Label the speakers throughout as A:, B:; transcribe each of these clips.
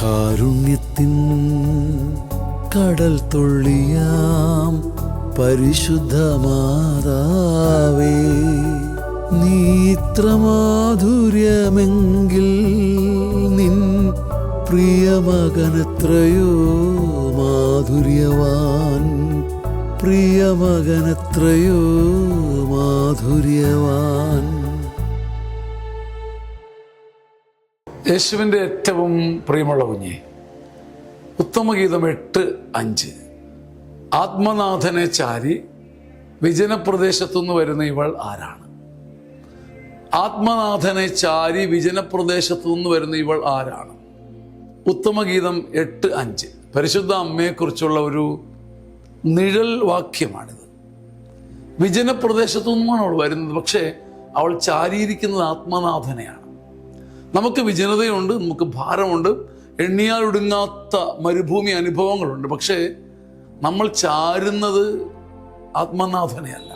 A: കാരുണ്യത്തിൻ കടൽ തുള്ളിയാം പരിശുദ്ധ മാതാവേ, നീ ഇത്ര മാധുര്യമെങ്കിൽ നിൻ പ്രിയമകനെത്രയോ മാധുര്യവാൻ, പ്രിയമകനെത്രയോ മാധുര്യവാൻ.
B: യേശുവിൻ്റെ ഏറ്റവും പ്രിയമുള്ള കുഞ്ഞെ, ഉത്തമഗീതം 8:5. ആത്മനാഥനെ ചാരി വിജനപ്രദേശത്തുനിന്ന് വരുന്ന ഇവൾ ആരാണ്? ആത്മനാഥനെ ചാരി വിജനപ്രദേശത്തുനിന്ന് വരുന്ന ഇവൾ ആരാണ്? ഉത്തമഗീതം 8:5 പരിശുദ്ധ അമ്മയെക്കുറിച്ചുള്ള ഒരു നിഴൽ വാക്യമാണിത്. വിജനപ്രദേശത്തു നിന്നുമാണ് അവൾ വരുന്നത്, പക്ഷേ അവൾ ചാരിയിരിക്കുന്നത് ആത്മനാഥനെയാണ്. നമുക്ക് വിജനതയുണ്ട്, നമുക്ക് ഭാരമുണ്ട്, എണ്ണിയാൽ ഒടുങ്ങാത്ത മരുഭൂമി അനുഭവങ്ങളുണ്ട്. പക്ഷേ നമ്മൾ ചാരുന്നത് ആത്മനാഥനെയല്ല.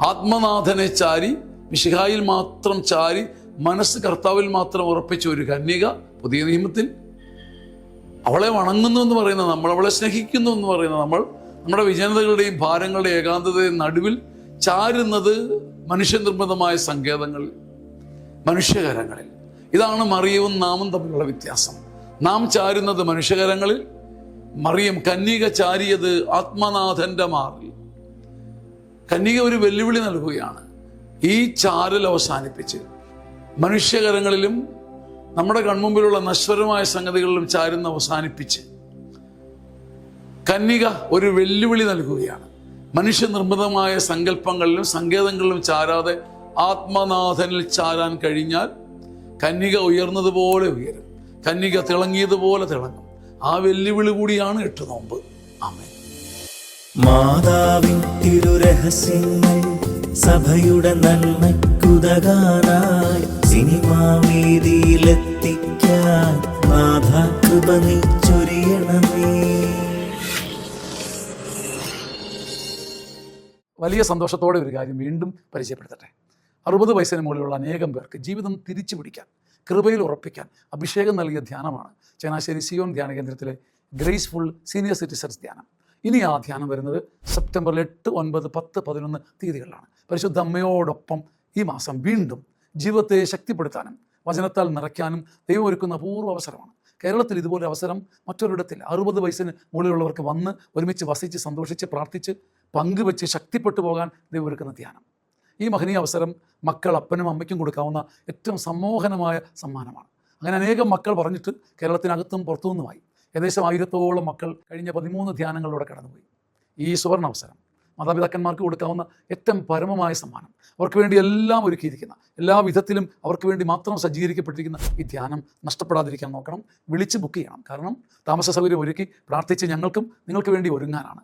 B: ആത്മനാഥനെ ചാരി, മിശിഹായിൽ മാത്രം ചാരി, മനസ്സ് കർത്താവിൽ മാത്രം ഉറപ്പിച്ച ഒരു കന്യക പുതിയ നിയമത്തിൽ അവളെ വണങ്ങുന്നു എന്ന് പറയുന്നത് നമ്മൾ, അവളെ സ്നേഹിക്കുന്നു എന്ന് പറയുന്നത് നമ്മൾ, നമ്മുടെ വിജനതകളുടെയും ഭാരങ്ങളുടെയും ഏകാന്തതയും നടുവിൽ ചാരുന്നത് മനുഷ്യനിർമ്മിതമായ സങ്കേതങ്ങളിൽ, മനുഷ്യകരങ്ങളിൽ. ഇതാണ് മറിയവും നാമും തമ്മിലുള്ള വ്യത്യാസം. നാം ചാരുന്നത് മനുഷ്യകരങ്ങളിൽ, മറിയം കന്യക ചാരിയത് ആത്മനാഥന്റെ മാറിൽ. കന്യക ഒരു വെല്ലുവിളി നൽകുകയാണ്. ഈ ചാരൽ അവസാനിപ്പിച്ച് മനുഷ്യകരങ്ങളിലും നമ്മുടെ കൺമുമ്പിലുള്ള നശ്വരമായ സംഗതികളിലും ചാരുന്ന അവസാനിപ്പിച്ച് കന്യക ഒരു വെല്ലുവിളി നൽകുകയാണ്. മനുഷ്യനിർമ്മിതമായ സങ്കല്പങ്ങളിലും സങ്കേതങ്ങളിലും ചാരാതെ ആത്മനാഥനിൽ ചാരാൻ കഴിഞ്ഞാൽ കന്യക ഉയർന്നതുപോലെ ഉയരും, കന്യക തിളങ്ങിയതുപോലെ തിളങ്ങും. ആ വെല്ലുവിളി കൂടിയാണ് 8 നോമ്പ്. ആമേൻ.
C: മാതാവിൻ തിരുരഹസ്യങ്ങൾ സഭയുടെ നന്മയ്ക്കുതകാനായി സിനിമാ വേദിയിലെത്തിക്കാൻ നാഥാ കൃപ നീ ചൊരിയണമേ.
B: വലിയ സന്തോഷത്തോടെ ഒരു കാര്യം വീണ്ടും പരിചയപ്പെടുത്തട്ടെ. 60 വയസ്സിന് മുകളിലുള്ള അനേകം പേർക്ക് ജീവിതം തിരിച്ചു പിടിക്കാൻ, കൃപയിൽ ഉറപ്പിക്കാൻ അഭിഷേകം നൽകിയ ധ്യാനമാണ് ചങ്ങനാശ്ശേരി സിയോൻ ധ്യാന കേന്ദ്രത്തിലെ ഗ്രേസ്ഫുൾ സീനിയർ സിറ്റിസൺസ് ധ്യാനം. ഇനി ആ ധ്യാനം വരുന്നത് സെപ്റ്റംബർ 8, 9, 10, 11 തീയതികളിലാണ്. പരിശുദ്ധ അമ്മയോടൊപ്പം ഈ മാസം വീണ്ടും ജീവിതത്തെ ശക്തിപ്പെടുത്താനും വചനത്താൽ നിറയ്ക്കാനും ദൈവം ഒരുക്കുന്ന അപൂർവ അവസരമാണ്. കേരളത്തിൽ ഇതുപോലെ അവസരം മറ്റൊരിടത്തില്ല. 60 വയസ്സിന് മുകളിലുള്ളവർക്ക് വന്ന് ഒരുമിച്ച് വസിച്ച് സന്തോഷിച്ച് പ്രാർത്ഥിച്ച് പങ്കുവെച്ച് ശക്തിപ്പെട്ടു പോകാൻ ദൈവം ഒരുക്കുന്ന ധ്യാനം. ഈ മഹനീയ അവസരം മക്കൾ അപ്പനും അമ്മയ്ക്കും കൊടുക്കാവുന്ന ഏറ്റവും സമ്മോഹനമായ സമ്മാനമാണ്. അങ്ങനെ അനേകം മക്കൾ പറഞ്ഞിട്ട് കേരളത്തിനകത്തും പുറത്തുനിന്നുമായി ഏകദേശം 1000ഓളം മക്കൾ കഴിഞ്ഞ 13 ധ്യാനങ്ങളിലൂടെ കടന്നുപോയി. ഈ സുവർണ അവസരം മാതാപിതാക്കന്മാർക്ക് കൊടുക്കാവുന്ന ഏറ്റവും പരമമായ സമ്മാനം. അവർക്ക് വേണ്ടി എല്ലാം ഒരുക്കിയിരിക്കുന്ന, എല്ലാ വിധത്തിലും അവർക്ക് വേണ്ടി മാത്രം സജ്ജീകരിക്കപ്പെട്ടിരിക്കുന്ന ഈ ധ്യാനം നഷ്ടപ്പെടാതിരിക്കാൻ നോക്കണം. വിളിച്ച് ബുക്ക് ചെയ്യണം. കാരണം താമസ സൗകര്യം ഒരുക്കി പ്രാർത്ഥിച്ച് ഞങ്ങൾക്കും നിങ്ങൾക്ക് വേണ്ടി ഒരുങ്ങാനാണ്.